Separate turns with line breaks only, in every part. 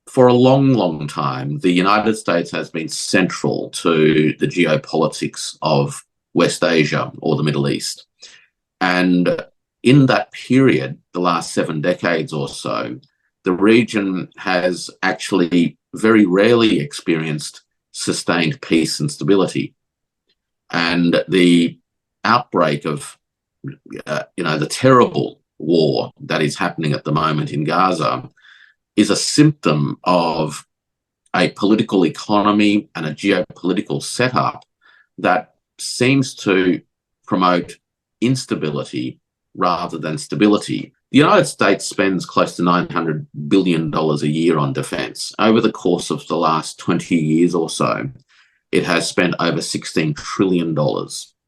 For a long, long time, the United States has been central to the geopolitics of West Asia or the Middle East. And in that period, the last 7 decades or so, the region has actually very rarely experienced sustained peace and stability. And the outbreak of, the terrible war that is happening at the moment in Gaza is a symptom of a political economy and a geopolitical setup that seems to promote instability rather than stability. The United States spends close to $900 billion a year on defence. Over the course of the last 20 years or so, it has spent over $16 trillion.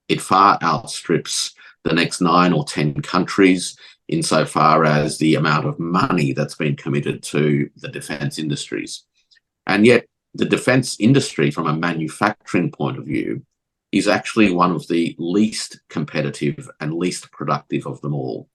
It far outstrips the next 9 or 10 countries insofar as the amount of money that's been committed to the defence industries. And yet the defence industry, from a manufacturing point of view, is actually one of the least competitive and least productive of them all.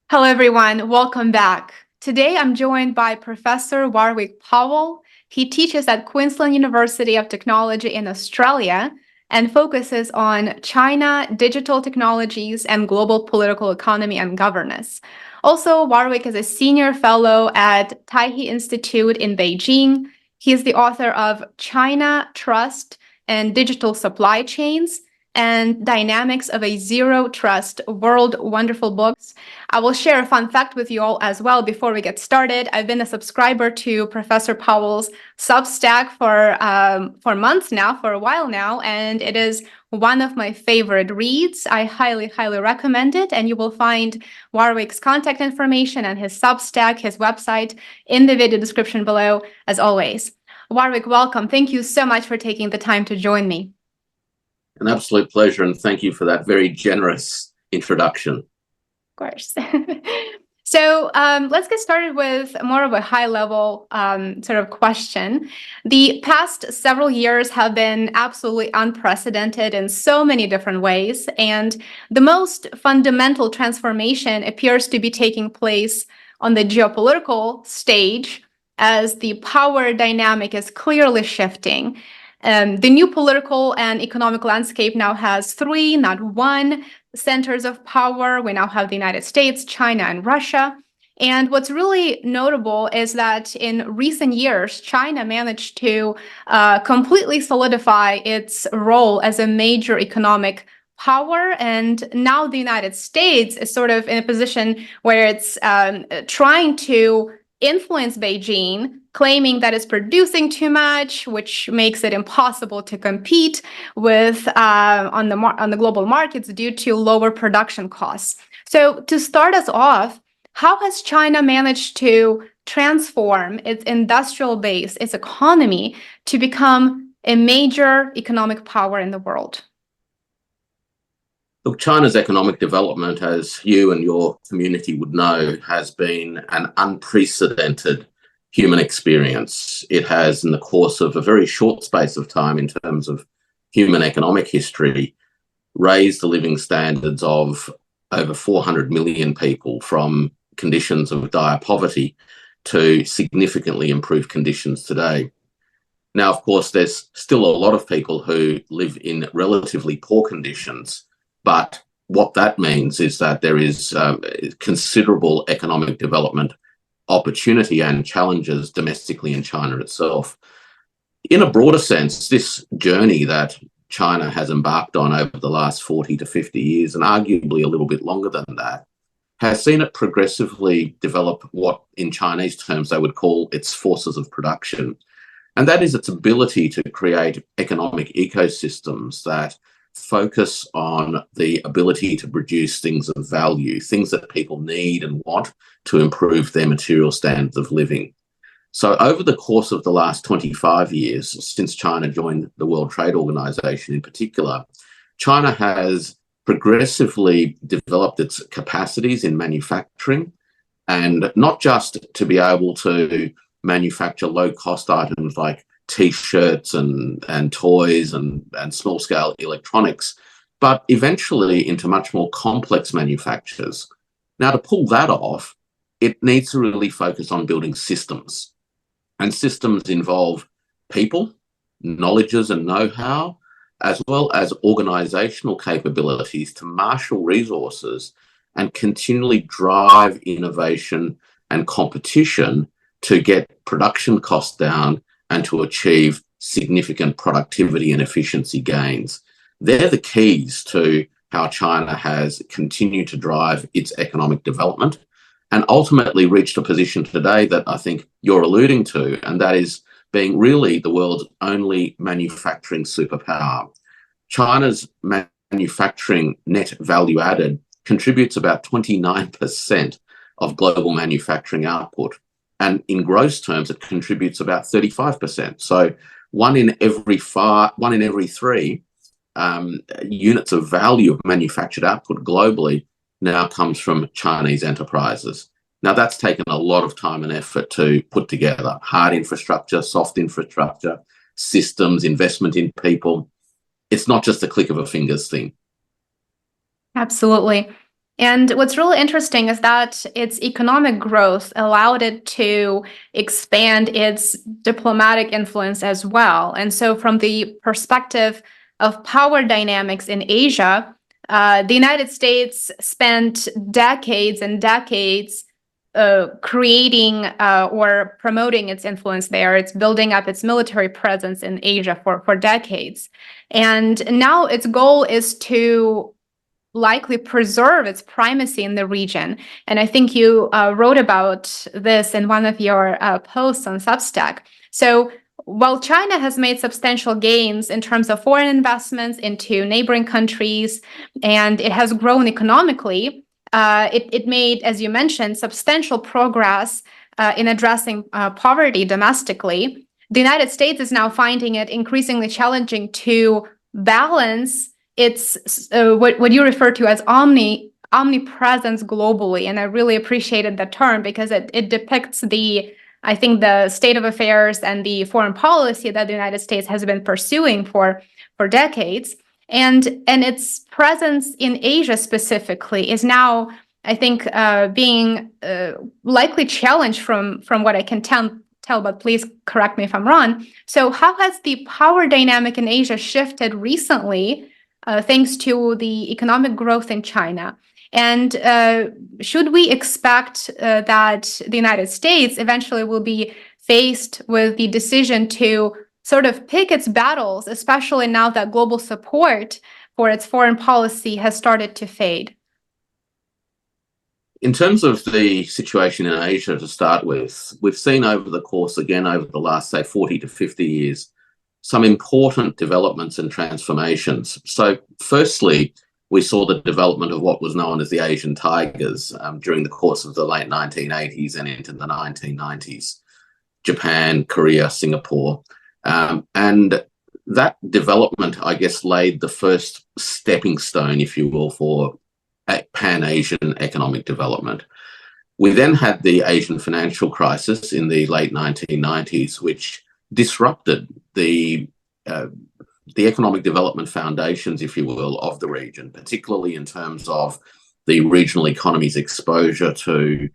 Hello, everyone. Welcome back. Today, I'm joined by Professor Warwick Powell. He teaches at Queensland University of Technology in Australia and focuses on China, digital technologies, and global political economy and governance. Also, Warwick is a senior fellow at Taihe Institute in Beijing. He is the author of China, Trust, and Digital Supply Chains, and Dynamics of a Zero Trust World. Wonderful books. I will share a fun fact with you all as well before we get started. I've been a subscriber to Professor Powell's Substack for months now, for a while now, and it is one of my favorite reads. I highly, highly recommend it, and you will find Warwick's contact information and his Substack, his website, in the video description below, as always. Warwick, welcome. Thank you so much for taking the time to join me.
An absolute pleasure, and thank you for that very generous introduction.
Of course. So let's get started with more of a high-level sort of question. The past several years have been absolutely unprecedented in so many different ways, and the most fundamental transformation appears to be taking place on the geopolitical stage as the power dynamic is clearly shifting. The new political and economic landscape now has 3, not 1, centers of power. We now have the United States, China, and Russia. And what's really notable is that in recent years, China managed to completely solidify its role as a major economic power. And now the United States is sort of in a position where it's trying to influence Beijing, claiming that it's producing too much, which makes it impossible to compete with on the global markets due to lower production costs. So to start us off, how has China managed to transform its industrial base, its economy, to become a major economic power in the world?
Look, China's economic development, as you and your community would know, has been an unprecedented human experience. It has, in the course of a very short space of time in terms of human economic history, raised the living standards of over 400 million people from conditions of dire poverty to significantly improved conditions today. Now, of course, there's still a lot of people who live in relatively poor conditions, but what that means is that there is considerable economic development opportunity and challenges domestically in China itself. In a broader sense, this journey that China has embarked on over the last 40 to 50 years, and arguably a little bit longer than that, has seen it progressively develop what in Chinese terms they would call its forces of production. And that is its ability to create economic ecosystems that focus on the ability to produce things of value, things that people need and want to improve their material standards of living. So over the course of the last 25 years, since China joined the World Trade Organization in particular, China has progressively developed its capacities in manufacturing, and not just to be able to manufacture low-cost items like T-shirts and toys and small-scale electronics, but eventually into much more complex manufactures. Now, to pull that off, it needs to really focus on building systems. And systems involve people, knowledges and know-how, as well as organizational capabilities to marshal resources and continually drive innovation and competition to get production costs down and to achieve significant productivity and efficiency gains. They're the keys to how China has continued to drive its economic development and ultimately reached a position today that I think you're alluding to, and that is being really the world's only manufacturing superpower. China's manufacturing net value added contributes about 29% of global manufacturing output. And in gross terms, it contributes about 35%. So one in every three units of value of manufactured output globally now comes from Chinese enterprises. Now, that's taken a lot of time and effort to put together: hard infrastructure, soft infrastructure, systems, investment in people. It's not just a click of a fingers thing.
Absolutely. And what's really interesting is that its economic growth allowed it to expand its diplomatic influence as well. And so from the perspective of power dynamics in Asia, the United States spent decades and decades creating or promoting its influence there. It's building up its military presence in Asia for decades. And now its goal is to likely preserve its primacy in the region. And I think you wrote about this in one of your posts on Substack. So while China has made substantial gains in terms of foreign investments into neighboring countries, and it has grown economically, it made, as you mentioned, substantial progress in addressing poverty domestically. The United States is now finding it increasingly challenging to balance its what you refer to as omnipresence globally. And I really appreciated the term because it depicts I think the state of affairs and the foreign policy that the United States has been pursuing for decades. And its presence in Asia specifically is now, I think, being likely challenged from what I can tell, but please correct me if I'm wrong. So how has the power dynamic in Asia shifted recently, thanks to the economic growth in China? And should we expect that the United States eventually will be faced with the decision to sort of pick its battles, especially now that global support for its foreign policy has started to fade?
In terms of the situation in Asia to start with, we've seen over the course, again, over the last, say, 40 to 50 years, some important developments and transformations. So firstly, we saw the development of what was known as the Asian Tigers during the course of the late 1980s and into the 1990s. Japan, Korea, Singapore. And that development, I guess, laid the first stepping stone, if you will, for Pan-Asian economic development. We then had the Asian financial crisis in the late 1990s, which disrupted the economic development foundations, if you will, of the region, particularly in terms of the regional economy's exposure to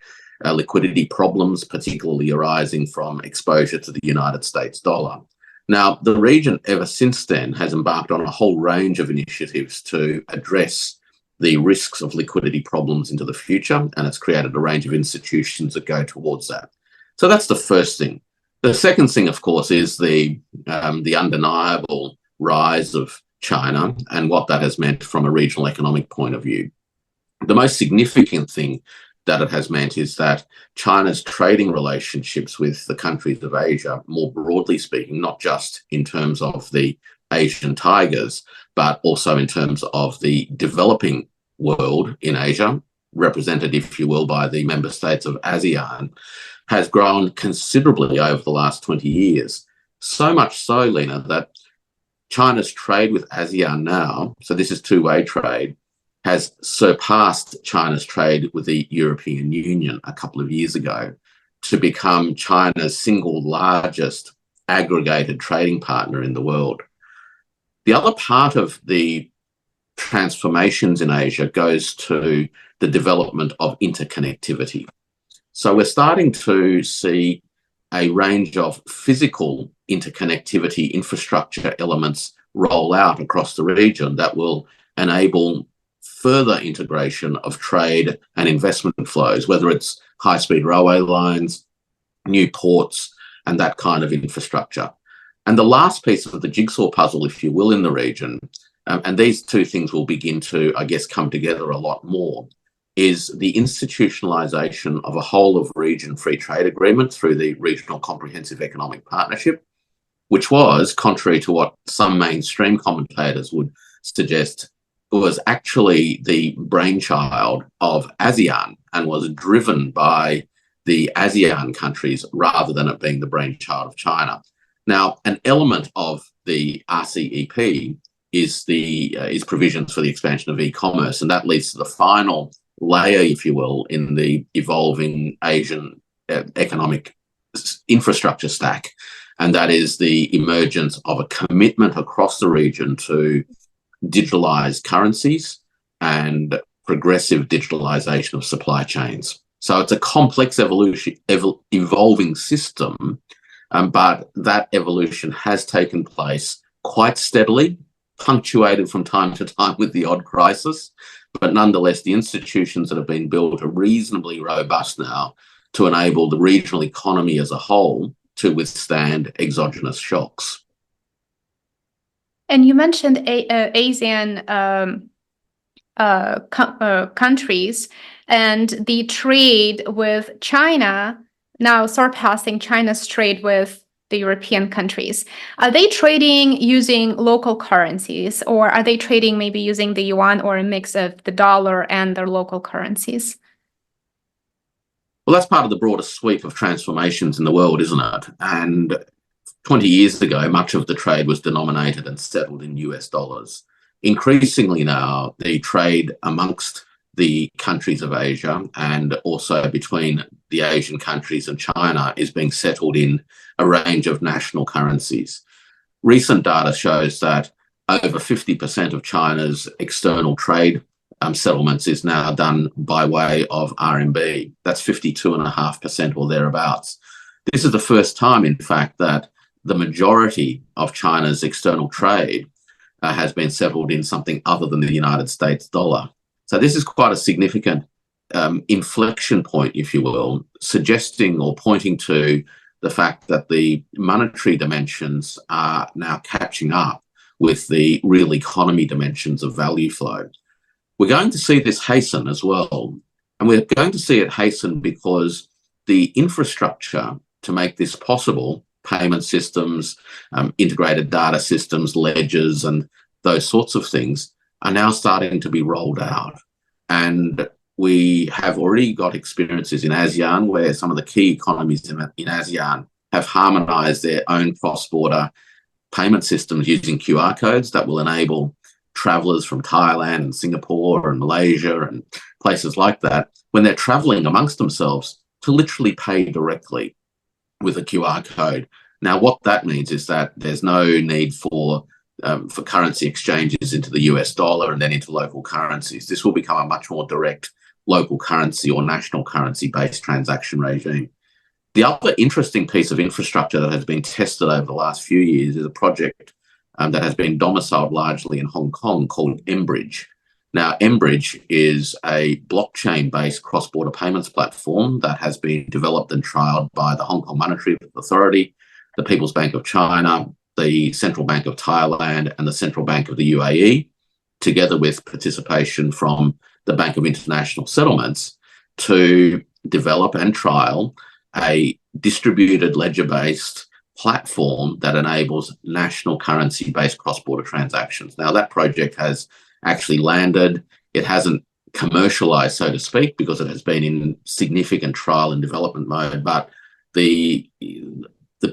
liquidity problems, particularly arising from exposure to the United States dollar. Now, the region ever since then has embarked on a whole range of initiatives to address the risks of liquidity problems into the future, and it's created a range of institutions that go towards that. So that's the first thing. The second thing, of course, is the undeniable rise of China and what that has meant from a regional economic point of view. The most significant thing that it has meant is that China's trading relationships with the countries of Asia, more broadly speaking, not just in terms of the Asian Tigers, but also in terms of the developing world in Asia, represented, if you will, by the member states of ASEAN, has grown considerably over the last 20 years. So much so, Lena, that China's trade with ASEAN now, so this is two-way trade, has surpassed China's trade with the European Union a couple of years ago to become China's single largest aggregated trading partner in the world. The other part of the transformations in Asia goes to the development of interconnectivity. So we're starting to see a range of physical interconnectivity infrastructure elements roll out across the region that will enable further integration of trade and investment flows, whether it's high-speed railway lines, new ports, and that kind of infrastructure. And the last piece of the jigsaw puzzle, if you will, in the region, and these two things will begin to, I guess, come together a lot more, is the institutionalization of a whole of region free trade agreement through the Regional Comprehensive Economic Partnership, which was, contrary to what some mainstream commentators would suggest, was actually the brainchild of ASEAN and was driven by the ASEAN countries rather than it being the brainchild of China. Now, an element of the RCEP is provisions for the expansion of e-commerce, and that leads to the final layer, if you will, in the evolving Asian economic infrastructure stack, and that is the emergence of a commitment across the region to digitalized currencies and progressive digitalization of supply chains. So it's a complex evolving system, but that evolution has taken place quite steadily, punctuated from time to time with the odd crisis, but nonetheless, the institutions that have been built are reasonably robust now to enable the regional economy as a whole to withstand exogenous shocks.
And you mentioned ASEAN countries and the trade with China now surpassing China's trade with the European countries. Are they trading using local currencies, or are they trading maybe using the yuan or a mix of the dollar and their local currencies?
Well, that's part of the broader sweep of transformations in the world, isn't it? And 20 years ago, much of the trade was denominated and settled in US dollars. Increasingly now, the trade amongst the countries of Asia and also between the Asian countries and China is being settled in a range of national currencies. Recent data shows that over 50% of China's external trade settlements is now done by way of RMB. That's 52.5% or thereabouts. This is the first time, in fact, that the majority of China's external trade has been settled in something other than the United States dollar. So this is quite a significant inflection point, if you will, suggesting or pointing to the fact that the monetary dimensions are now catching up with the real economy dimensions of value flow. We're going to see this hasten as well. And we're going to see it hasten because the infrastructure to make this possible, payment systems, integrated data systems, ledgers, and those sorts of things are now starting to be rolled out. And we have already got experiences in ASEAN where some of the key economies in ASEAN have harmonized their own cross-border payment systems using QR codes that will enable travelers from Thailand and Singapore and Malaysia and places like that, when they're traveling amongst themselves, to literally pay directly with a QR code. Now, what that means is that there's no need for currency exchanges into the US dollar and then into local currencies. This will become a much more direct local currency or national currency-based transaction regime. The other interesting piece of infrastructure that has been tested over the last few years is a project that has been domiciled largely in Hong Kong called mBridge. Now, mBridge is a blockchain-based cross-border payments platform that has been developed and trialled by the Hong Kong Monetary Authority, the People's Bank of China, the Central Bank of Thailand, and the Central Bank of the UAE, together with participation from the Bank of International Settlements, to develop and trial a distributed ledger-based platform that enables national currency-based cross-border transactions. Now, that project has actually landed. It hasn't commercialized, so to speak, because it has been in significant trial and development mode, but the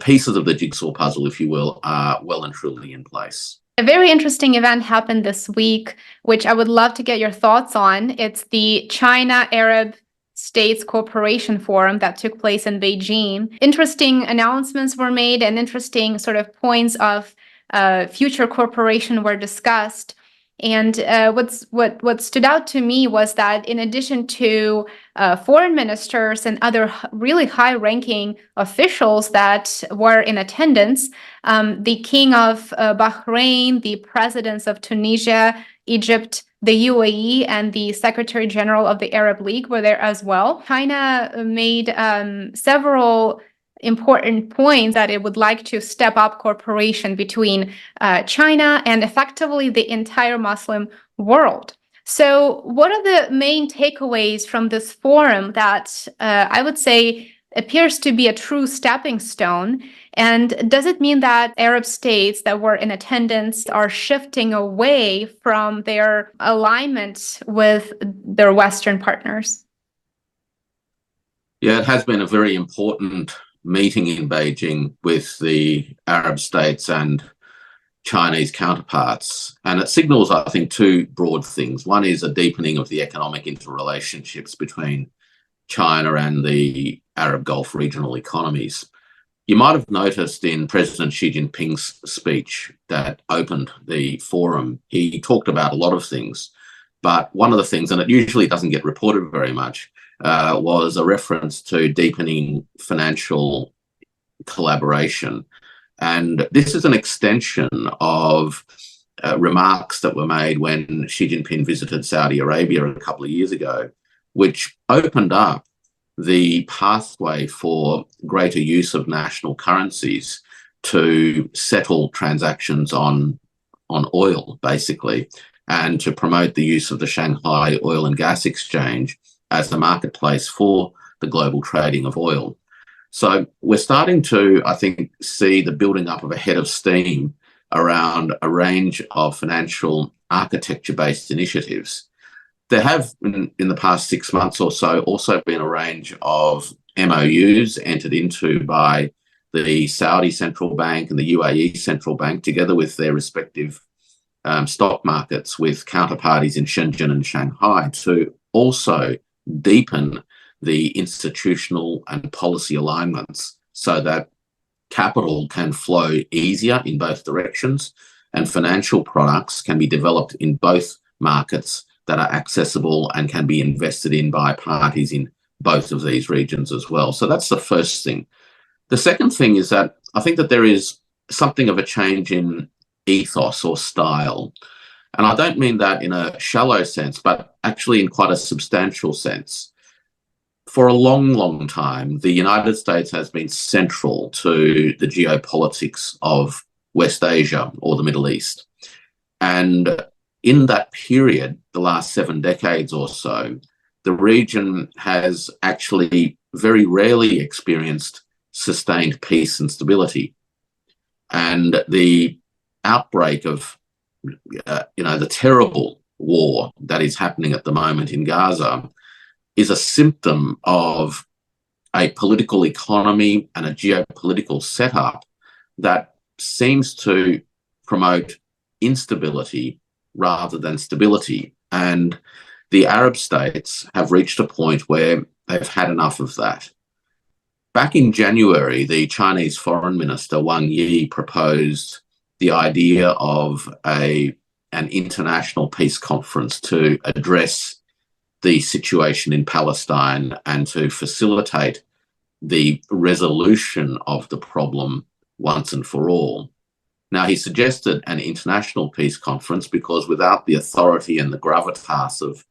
pieces of the jigsaw puzzle, if you will, are well and truly in place.
A very interesting event happened this week, which I would love to get your thoughts on. It's the China Arab States Cooperation Forum that took place in Beijing. Interesting announcements were made and interesting sort of points of future cooperation were discussed. And what stood out to me was that in addition to foreign ministers and other really high-ranking officials that were in attendance, the King of Bahrain, the presidents of Tunisia, Egypt, the UAE, and the Secretary General of the Arab League were there as well. China made several important points that it would like to step up cooperation between China and effectively the entire Muslim world. So what are the main takeaways from this forum that I would say appears to be a true stepping stone? And does it mean that Arab states that were in attendance are shifting away from their alignment with their Western partners?
Yeah, it has been a very important meeting in Beijing with the Arab states and Chinese counterparts. And it signals, I think, two broad things. One is a deepening of the economic interrelationships between China and the Arab Gulf regional economies. You might have noticed in President Xi Jinping's speech that opened the forum, he talked about a lot of things. But one of the things, and it usually doesn't get reported very much, was a reference to deepening financial collaboration. And this is an extension of remarks that were made when Xi Jinping visited Saudi Arabia a couple of years ago, which opened up the pathway for greater use of national currencies to settle transactions on oil, basically, and to promote the use of the Shanghai Oil and Gas Exchange as the marketplace for the global trading of oil. So we're starting to, I think, see the building up of a head of steam around a range of financial architecture-based initiatives. There have, in the past 6 months or so, also been a range of MOUs entered into by the Saudi Central Bank and the UAE Central Bank, together with their respective stock markets, with counterparties in Shenzhen and Shanghai, to also deepen the institutional and policy alignments so that capital can flow easier in both directions and financial products can be developed in both markets that are accessible and can be invested in by parties in both of these regions as well. So that's the first thing. The second thing is that I think that there is something of a change in ethos or style. And I don't mean that in a shallow sense, but actually in quite a substantial sense. For a long, long time, the United States has been central to the geopolitics of West Asia or the Middle East. And in that period, the last 7 decades or so, the region has actually very rarely experienced sustained peace and stability. And the outbreak of, the terrible war that is happening at the moment in Gaza is a symptom of a political economy and a geopolitical setup that seems to promote instability rather than stability. And the Arab states have reached a point where they've had enough of that. Back in January, the Chinese Foreign Minister Wang Yi proposed the idea of an international peace conference to address the situation in Palestine and to facilitate the resolution of the problem once and for all. Now, he suggested an international peace conference because without the authority and the gravitas of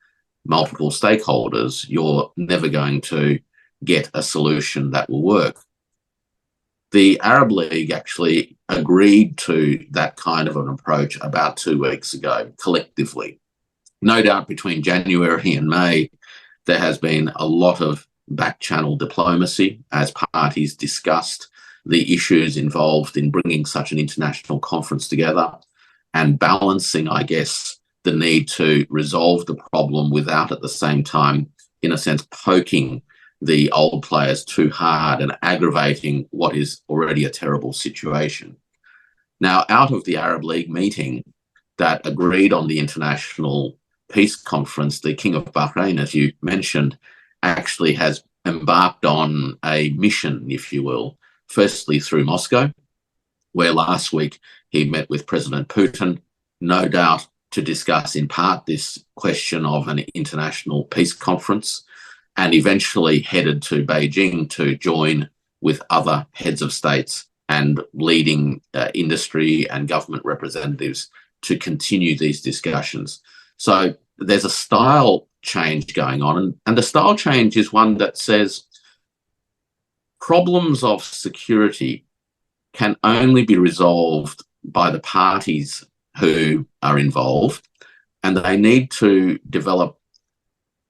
multiple stakeholders, you're never going to get a solution that will work. The Arab League actually agreed to that kind of an approach about 2 weeks ago, collectively. No doubt between January and May, there has been a lot of back-channel diplomacy as parties discussed the issues involved in bringing such an international conference together and balancing, I guess, the need to resolve the problem without at the same time, in a sense, poking the old players too hard and aggravating what is already a terrible situation. Now, out of the Arab League meeting that agreed on the international peace conference, the King of Bahrain, as you mentioned, actually has embarked on a mission, if you will, firstly through Moscow, where last week he met with President Putin, no doubt to discuss in part this question of an international peace conference, and eventually headed to Beijing to join with other heads of states and leading industry and government representatives to continue these discussions. So there's a style change going on, and the style change is one that says problems of security can only be resolved by the parties who are involved, and they need to develop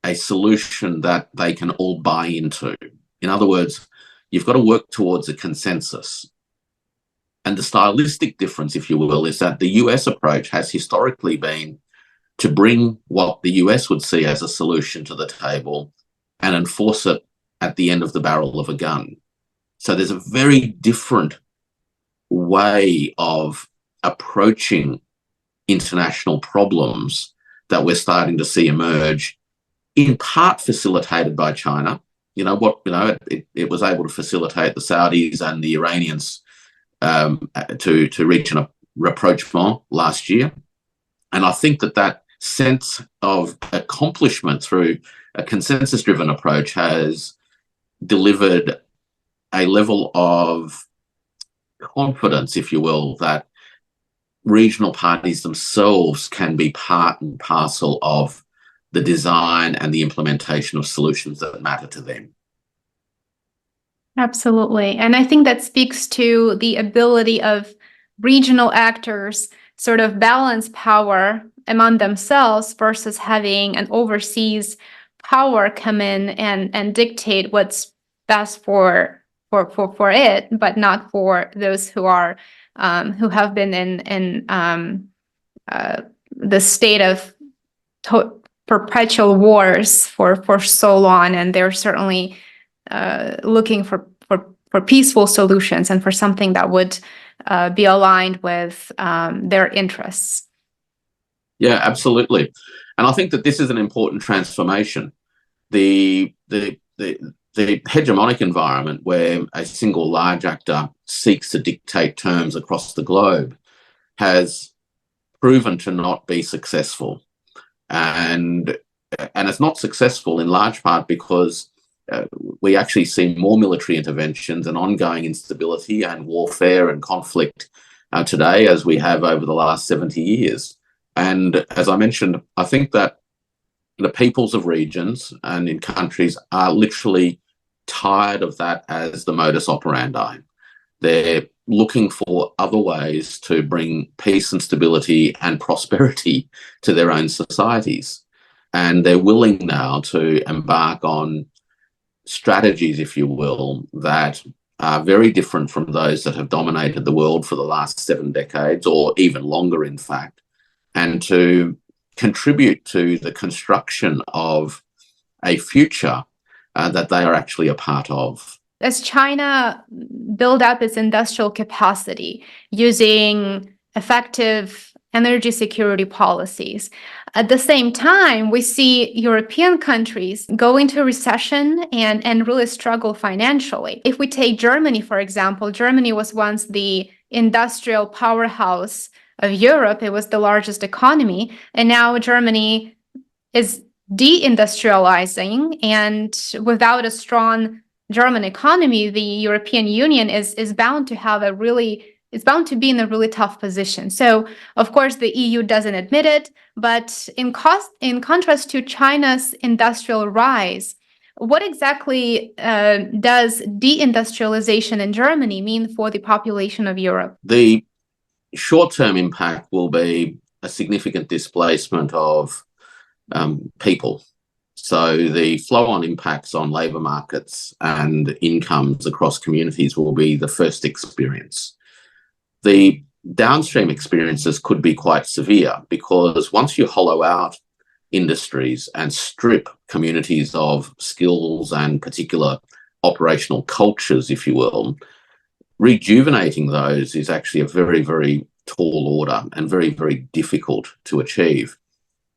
a solution that they can all buy into. In other words, you've got to work towards a consensus. And the stylistic difference, if you will, is that the US approach has historically been to bring what the US would see as a solution to the table and enforce it at the end of the barrel of a gun. So there's a very different way of approaching international problems that we're starting to see emerge, in part facilitated by China. It was able to facilitate the Saudis and the Iranians to reach a rapprochement last year. And I think that sense of accomplishment through a consensus-driven approach has delivered a level of confidence, if you will, that regional parties themselves can be part and parcel of the design and the implementation of solutions that matter to them.
Absolutely. And I think that speaks to the ability of regional actors sort of balance power among themselves versus having an overseas power come in and dictate what's best for it, but not for those who are who have been in the state of perpetual wars for so long, and they're certainly looking for peaceful solutions and for something that would be aligned with their interests.
Yeah, absolutely. And I think that this is an important transformation. The hegemonic environment where a single large actor seeks to dictate terms across the globe has proven to not be successful. And it's not successful in large part because we actually see more military interventions and ongoing instability and warfare and conflict today as we have over the last 70 years. And as I mentioned, I think that the peoples of regions and in countries are literally tired of that as the modus operandi. They're looking for other ways to bring peace and stability and prosperity to their own societies. And they're willing now to embark on strategies, if you will, that are very different from those that have dominated the world for the last 7 decades, or even longer, in fact, and to contribute to the construction of a future that they are actually a part of.
As China build up its industrial capacity using effective energy security policies, at the same time, we see European countries go into recession and really struggle financially. If we take Germany, for example, Germany was once the industrial powerhouse of Europe. It was the largest economy, and now Germany is deindustrializing, and without a strong German economy, the European Union is bound to have it's bound to be in a really tough position. So, of course, the EU doesn't admit it, but in contrast to China's industrial rise, what exactly does deindustrialization in Germany mean for the population of Europe?
The short-term impact will be a significant displacement of people. So the flow-on impacts on labour markets and incomes across communities will be the first experience. The downstream experiences could be quite severe, because once you hollow out industries and strip communities of skills and particular operational cultures, if you will, rejuvenating those is actually a very, very tall order and very, very difficult to achieve.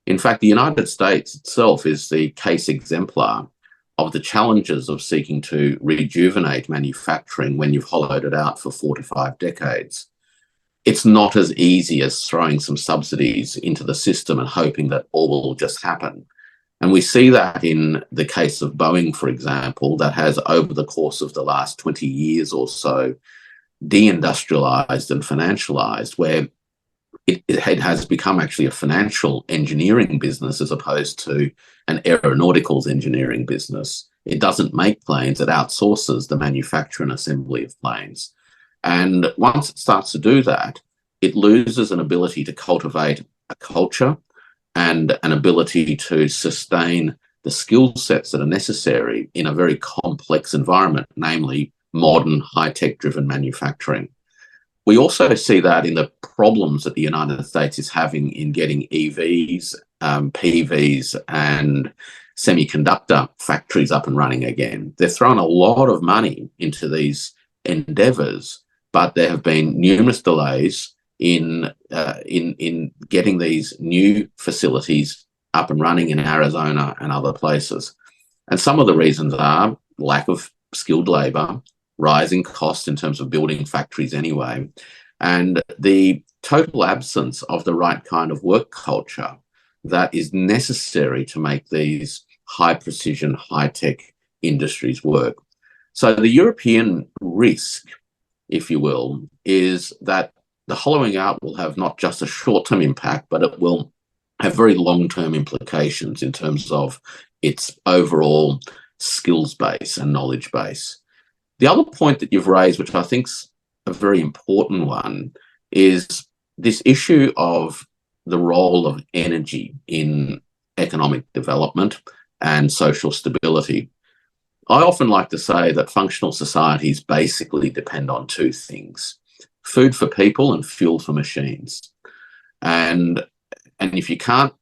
In fact, the United States itself is the case exemplar of the challenges of seeking to rejuvenate manufacturing when you've hollowed it out for 4 to 5 decades. it's not as easy as throwing some subsidies into the system and hoping that all will just happen. And we see that in the case of Boeing, for example, that has, over the course of the last 20 years or so, deindustrialized and financialized, where it has become actually a financial engineering business as opposed to an aeronauticals engineering business. It doesn't make planes, it outsources the manufacture and assembly of planes. And once it starts to do that, it loses an ability to cultivate a culture and an ability to sustain the skill sets that are necessary in a very complex environment, namely modern, high-tech driven manufacturing. We also see that in the problems that the United States is having in getting EVs, PVs, and semiconductor factories up and running again. They're throwing a lot of money into these endeavours, but there have been numerous delays in getting these new facilities up and running in Arizona and other places. And some of the reasons are lack of skilled labour, rising costs in terms of building factories anyway, and the total absence of the right kind of work culture that is necessary to make these high precision, high tech industries work. So the European risk, if you will, is that the hollowing out will have not just a short-term impact, but it will have very long-term implications in terms of its overall skills base and knowledge base. The other point that you've raised, which I think's a very important one, is this issue of the role of energy in economic development and social stability. I often like to say that functional societies basically depend on two things: food for people and fuel for machines. And if you can't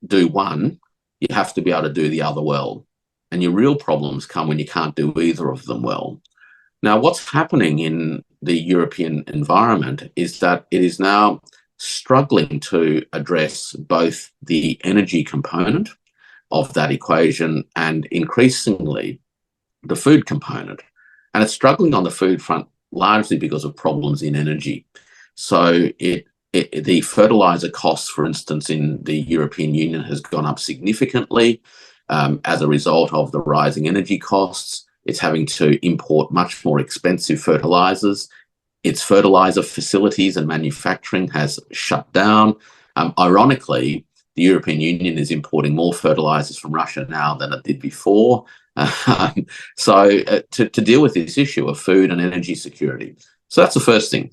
do one, you have to be able to do the other well. And your real problems come when you can't do either of them well. Now, what's happening in the European environment is that it is now struggling to address both the energy component of that equation and increasingly the food component. And it's struggling on the food front largely because of problems in energy. So the fertilizer costs, for instance, in the European Union has gone up significantly as a result of the rising energy costs. It's having to import much more expensive fertilizers. Its fertilizer facilities and manufacturing has shut down. Ironically, the European Union is importing more fertilizers from Russia now than it did before. To deal with this issue of food and energy security. So that's the first thing.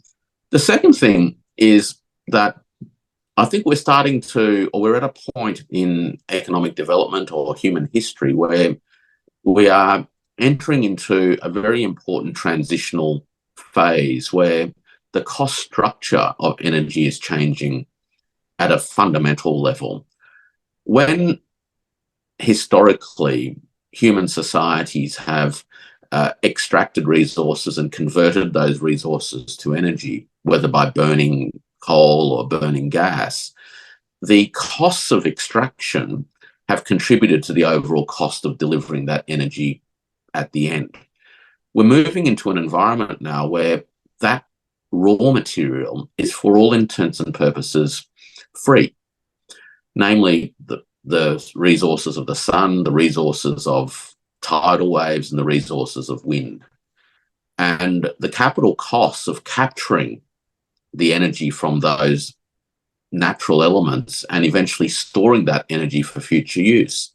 The second thing is that I think we're at a point in economic development or human history where we are entering into a very important transitional phase where the cost structure of energy is changing at a fundamental level. When historically human societies have extracted resources and converted those resources to energy, whether by burning coal or burning gas, the costs of extraction have contributed to the overall cost of delivering that energy at the end. We're moving into an environment now where that raw material is, for all intents and purposes, free, namely the resources of the sun, the resources of tidal waves, and the resources of wind. And the capital costs of capturing the energy from those natural elements and eventually storing that energy for future use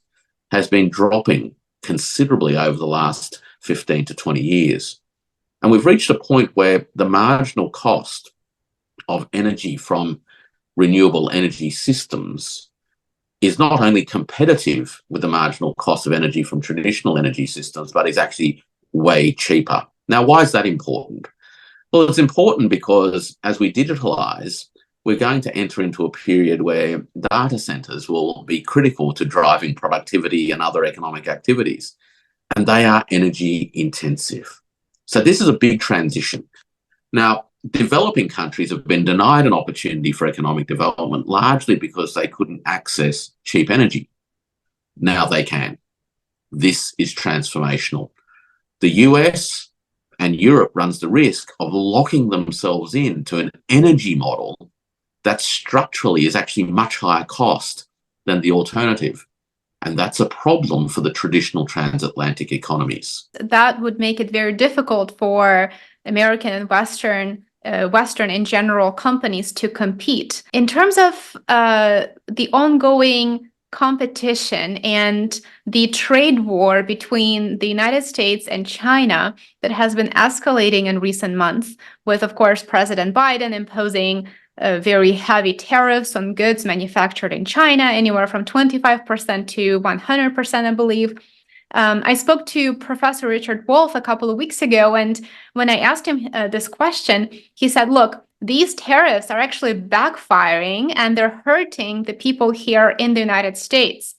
has been dropping considerably over the last 15 to 20 years. And we've reached a point where the marginal cost of energy from renewable energy systems is not only competitive with the marginal cost of energy from traditional energy systems, but is actually way cheaper. Now, why is that important? Well, it's important because as we digitalize, we're going to enter into a period where data centers will be critical to driving productivity and other economic activities, and they are energy intensive. So this is a big transition. Now, developing countries have been denied an opportunity for economic development largely because they couldn't access cheap energy. Now they can. This is transformational. The US and Europe runs the risk of locking themselves into an energy model that structurally is actually much higher cost than the alternative. And that's a problem for the traditional transatlantic economies.
That would make it very difficult for American and Western in general companies to compete. In terms of the ongoing competition and the trade war between the United States and China that has been escalating in recent months, with, of course, President Biden imposing very heavy tariffs on goods manufactured in China, anywhere from 25% to 100%, I believe. I spoke to Professor Richard Wolff a couple of weeks ago, and when I asked him this question, he said, look, these tariffs are actually backfiring and they're hurting the people here in the United States.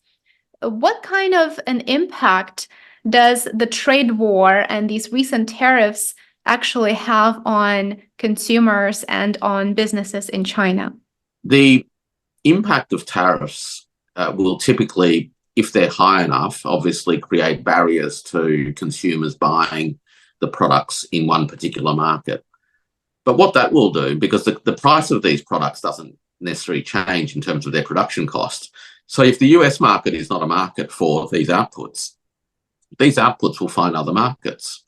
What kind of an impact does the trade war and these recent tariffs actually have on consumers and on businesses in China?
The impact of tariffs will typically, if they're high enough, obviously create barriers to consumers buying the products in one particular market. But what that will do, because the price of these products doesn't necessarily change in terms of their production cost. So if the US market is not a market for these outputs will find other markets.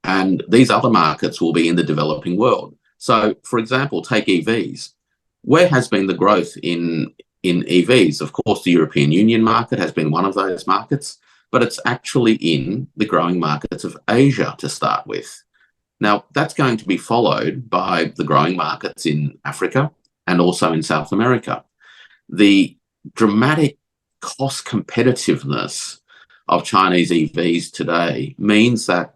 And these other markets will be in the developing world. So, for example, take EVs. Where has been the growth in EVs? Of course, the European Union market has been one of those markets, but it's actually in the growing markets of Asia to start with. Now, that's going to be followed by the growing markets in Africa and also in South America. The dramatic cost competitiveness of Chinese EVs today means that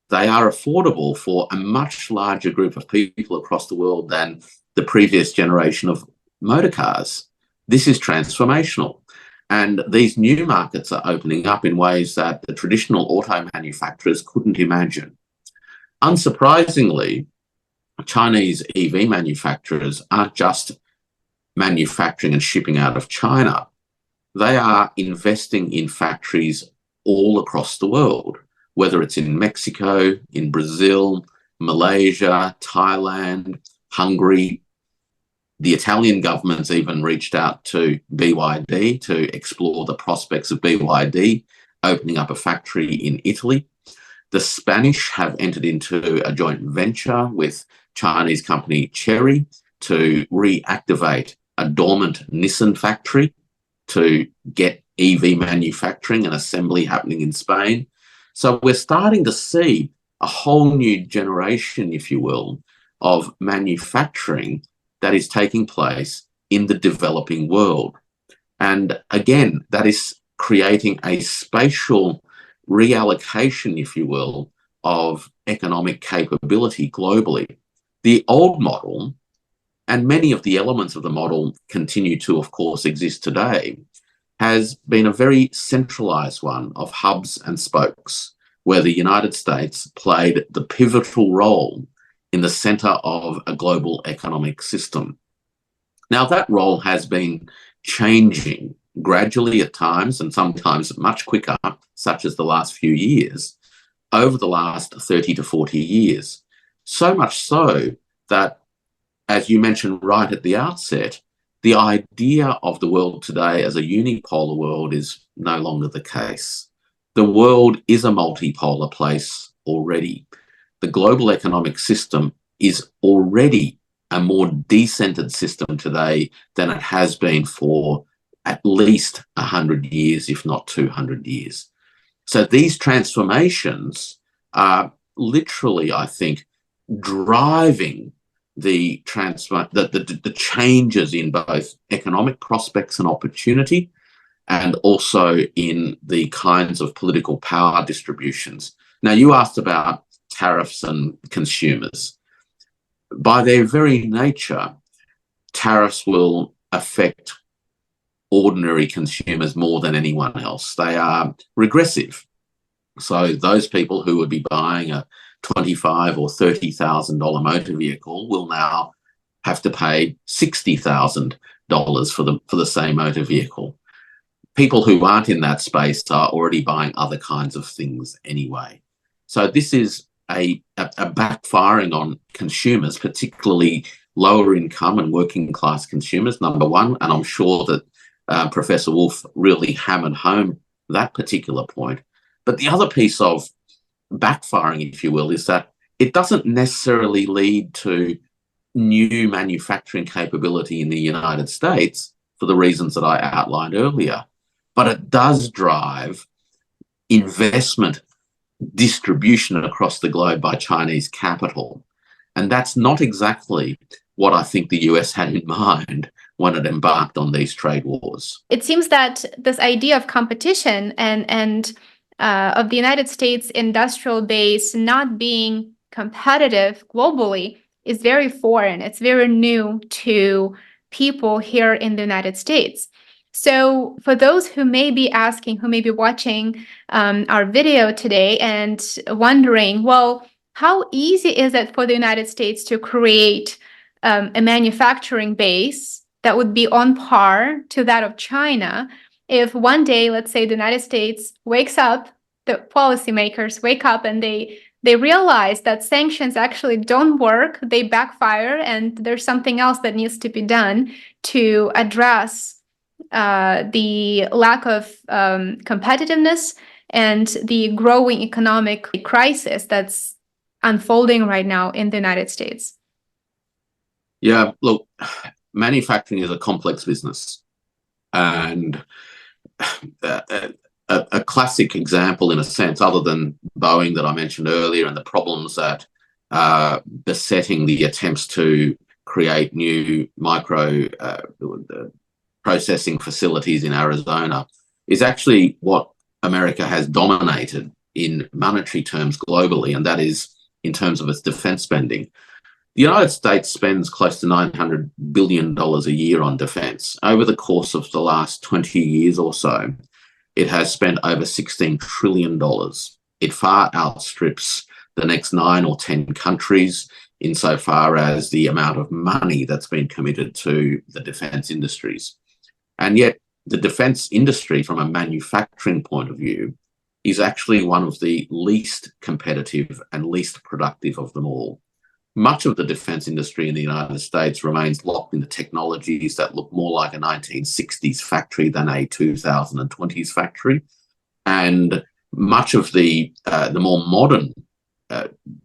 they are affordable for a much larger group of people across the world than the previous generation of motor cars. This is transformational. And these new markets are opening up in ways that the traditional auto manufacturers couldn't imagine. Unsurprisingly, Chinese EV manufacturers aren't just manufacturing and shipping out of China. They are investing in factories all across the world, whether it's in Mexico, in Brazil, Malaysia, Thailand, Hungary. The Italian government's even reached out to BYD to explore the prospects of BYD opening up a factory in Italy. The Spanish have entered into a joint venture with Chinese company Chery to reactivate a dormant Nissan factory to get EV manufacturing and assembly happening in Spain. So we're starting to see a whole new generation, if you will, of manufacturing that is taking place in the developing world. And again, that is creating a spatial reallocation, if you will, of economic capability globally. The old model, and many of the elements of the model continue to, of course, exist today, has been a very centralized one of hubs and spokes, where the United States played the pivotal role in the center of a global economic system. Now, that role has been changing gradually at times, and sometimes much quicker, such as the last few years, over the last 30 to 40 years. So much so that, as you mentioned right at the outset, the idea of the world today as a unipolar world is no longer the case. The world is a multipolar place already. The global economic system is already a more decentered system today than it has been for at least 100 years, if not 200 years. So these transformations are literally, I think, driving the changes in both economic prospects and opportunity, and also in the kinds of political power distributions. Now, you asked about tariffs and consumers. By their very nature, tariffs will affect ordinary consumers more than anyone else. They are regressive. So those people who would be buying a $25,000 or $30,000 motor vehicle will now have to pay $60,000 for the same motor vehicle. People who aren't in that space are already buying other kinds of things anyway. So this is a backfiring on consumers, particularly lower income and working class consumers, number one. And I'm sure that Professor Wolf really hammered home that particular point. But the other piece of backfiring, if you will, is that it doesn't necessarily lead to new manufacturing capability in the United States for the reasons that I outlined earlier, but it does drive investment distribution across the globe by Chinese capital. And that's not exactly what I think the US had in mind when it embarked on these trade wars.
It seems that this idea of competition and of the United States industrial base not being competitive globally is very foreign. It's very new to people here in the United States. So for those who may be asking, who may be watching our video today and wondering, well, how easy is it for the United States to create a manufacturing base that would be on par to that of China if one day, let's say, the United States wakes up, the policymakers wake up and they realize that sanctions actually don't work, they backfire, and there's something else that needs to be done to address the lack of competitiveness and the growing economic crisis that's unfolding right now in the United States?
Yeah, look, manufacturing is a complex business. And a classic example, in a sense, other than Boeing that I mentioned earlier and the problems that besetting the attempts to create new micro processing facilities in Arizona, is actually what America has dominated in monetary terms globally, and that is in terms of its defense spending. The United States spends close to $900 billion a year on defense. Over the course of the last 20 years or so, it has spent over $16 trillion. It far outstrips the next 9 or 10 countries insofar as the amount of money that's been committed to the defense industries. And yet the defense industry, from a manufacturing point of view, is actually one of the least competitive and least productive of them all. Much of the defense industry in the United States remains locked into technologies that look more like a 1960s factory than a 2020s factory. And much of the more modern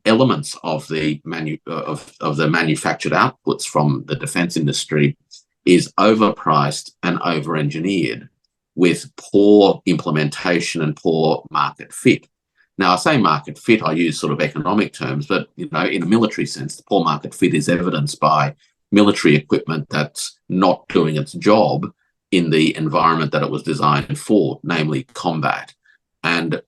elements of the manufactured outputs from the defense industry is overpriced and over-engineered with poor implementation and poor market fit. Now, I say market fit, I use sort of economic terms, but in a military sense, the poor market fit is evidenced by military equipment that's not doing its job in the environment that it was designed for, namely combat. And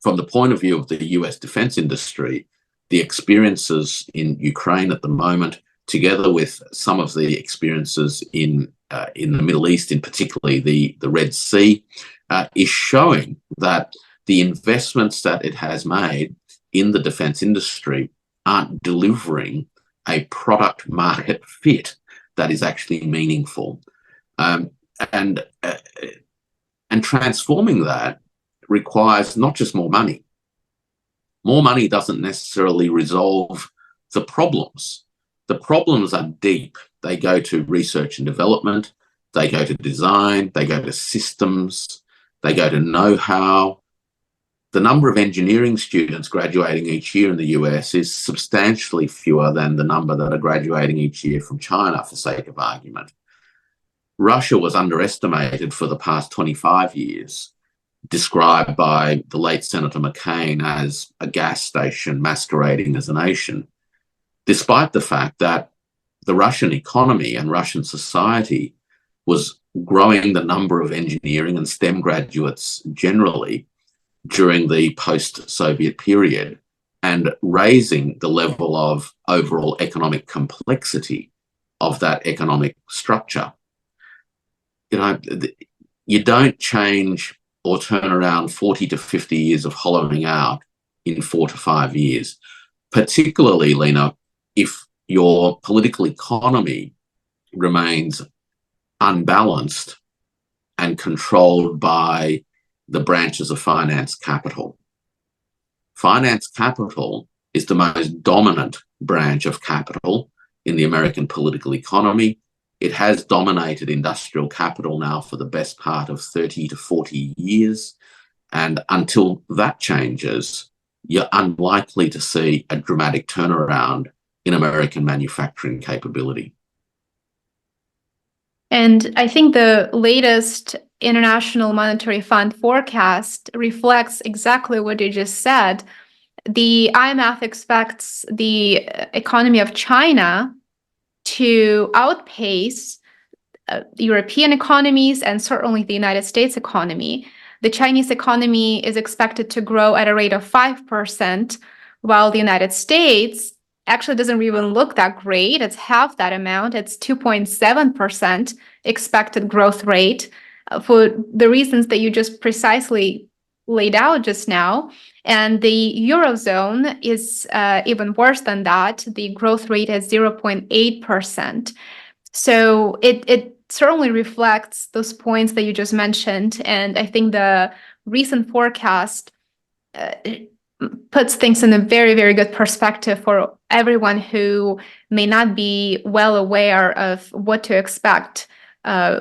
from the point of view of the US defense industry, the experiences in Ukraine at the moment, together with some of the experiences in the Middle East, in particularly the Red Sea, is showing that the investments that it has made in the defense industry aren't delivering a product market fit that is actually meaningful. And transforming that requires not just more money. More money doesn't necessarily resolve the problems. The problems are deep. They go to research and development, they go to design, they go to systems, they go to know-how. The number of engineering students graduating each year in the US is substantially fewer than the number that are graduating each year from China, for sake of argument. Russia was underestimated for the past 25 years, described by the late Senator McCain as a gas station masquerading as a nation, despite the fact that the Russian economy and Russian society was growing the number of engineering and STEM graduates generally during the post-Soviet period and raising the level of overall economic complexity of that economic structure. You don't change or turn around 40 to 50 years of hollowing out in 4 to 5 years, particularly, Lena, if your political economy remains unbalanced and controlled by the branches of finance capital. Finance capital is the most dominant branch of capital in the American political economy. It has dominated industrial capital now for the best part of 30 to 40 years. And until that changes, you're unlikely to see a dramatic turnaround in American manufacturing capability.
And I think the latest International Monetary Fund forecast reflects exactly what you just said. The IMF expects the economy of China to outpace European economies and certainly the United States economy. The Chinese economy is expected to grow at a rate of 5%, while the United States actually doesn't even look that great. It's half that amount. It's 2.7% expected growth rate for the reasons that you just precisely laid out just now. And the Eurozone is even worse than that. The growth rate is 0.8%. So it certainly reflects those points that you just mentioned. And I think the recent forecast puts things in a very, very good perspective for everyone who may not be well aware of what to expect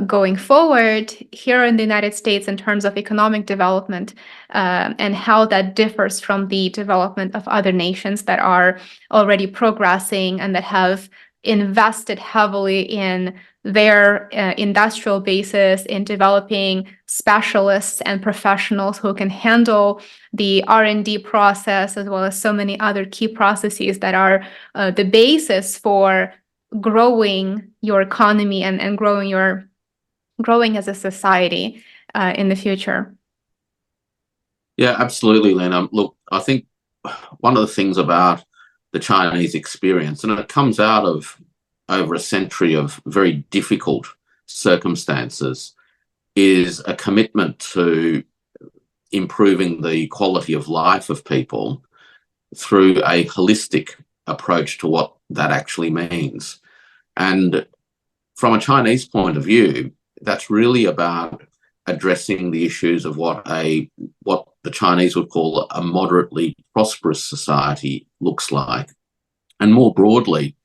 going forward here in the United States in terms of economic development and how that differs from the development of other nations that are already progressing and that have invested heavily in their industrial bases, in developing specialists and professionals who can handle the R&D process, as well as so many other key processes that are the basis for growing your economy and growing as a society in the future.
Yeah, absolutely, Lena. Look, I think one of the things about the Chinese experience, and it comes out of over a century of very difficult circumstances, is a commitment to improving the quality of life of people through a holistic approach to what that actually means. And from a Chinese point of view, that's really about addressing the issues of what the Chinese would call a moderately prosperous society looks like, and more broadly,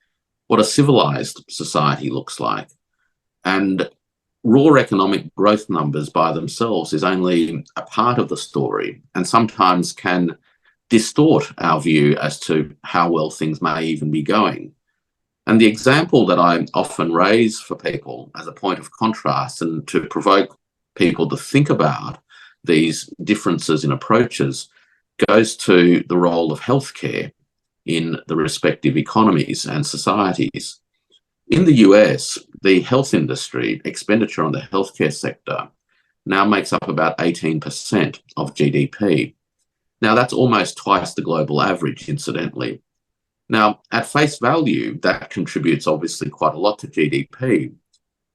what a civilized society looks like. And raw economic growth numbers by themselves is only a part of the story, and sometimes can distort our view as to how well things may even be going. And the example that I often raise for people as a point of contrast and to provoke people to think about these differences in approaches goes to the role of healthcare in the respective economies and societies. In the US, the health industry, expenditure on the healthcare sector, now makes up about 18% of GDP. Now, that's almost twice the global average, incidentally. Now, at face value, that contributes obviously quite a lot to GDP,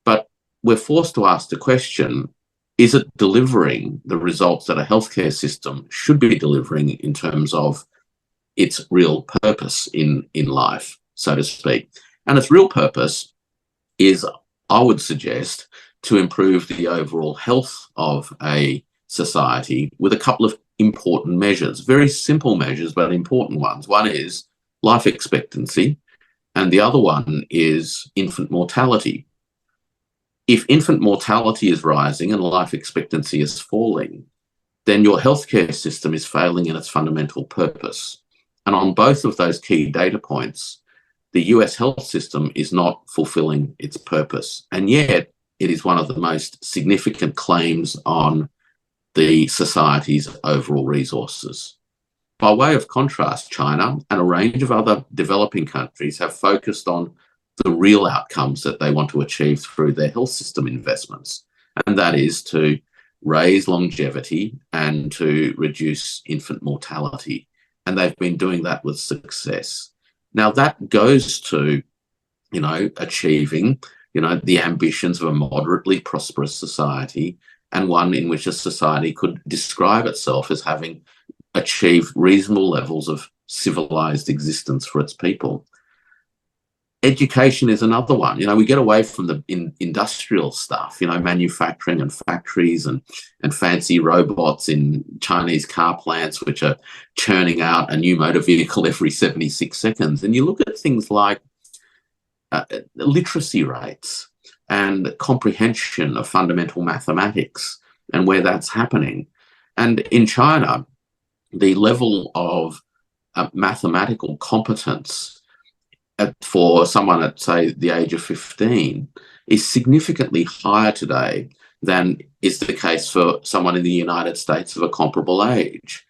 but we're forced to ask the question, is it delivering the results that a healthcare system should be delivering in terms of its real purpose in life, so to speak? And its real purpose is, I would suggest, to improve the overall health of a society with a couple of important measures, very simple measures, but important ones. One is life expectancy, and the other one is infant mortality. If infant mortality is rising and life expectancy is falling, then your healthcare system is failing in its fundamental purpose. And on both of those key data points, the US health system is not fulfilling its purpose. And yet it is one of the most significant claims on the society's overall resources. By way of contrast, China and a range of other developing countries have focused on the real outcomes that they want to achieve through their health system investments, and that is to raise longevity and to reduce infant mortality. And they've been doing that with success. Now, that goes to, achieving, the ambitions of a moderately prosperous society, and one in which a society could describe itself as having achieved reasonable levels of civilized existence for its people. Education is another one. We get away from the industrial stuff, manufacturing and factories and fancy robots in Chinese car plants, which are churning out a new motor vehicle every 76 seconds. And you look at things like literacy rates and comprehension of fundamental mathematics and where that's happening. And in China, the level of mathematical competence for someone at, say, the age of 15 is significantly higher today than is the case for someone in the United States of a comparable age.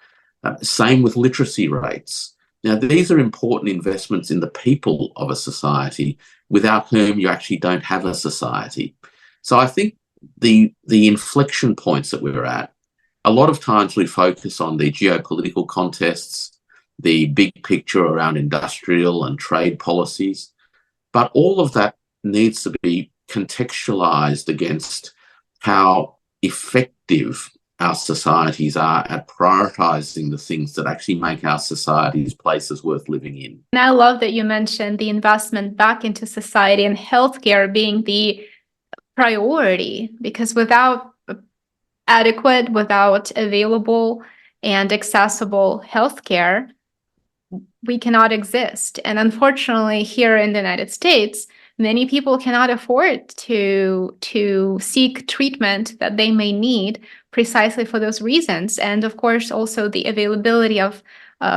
Same with literacy rates. Now, these are important investments in the people of a society without whom you actually don't have a society. So I think the inflection points that we're at, a lot of times we focus on the geopolitical contests, the big picture around industrial and trade policies, but all of that needs to be contextualized against how effective our societies are at prioritizing the things that actually make our societies places worth living in.
And I love that you mentioned the investment back into society and healthcare being the priority, because without adequate, without available and accessible healthcare, we cannot exist. And unfortunately, here in the United States, many people cannot afford to seek treatment that they may need precisely for those reasons. And of course, also the availability of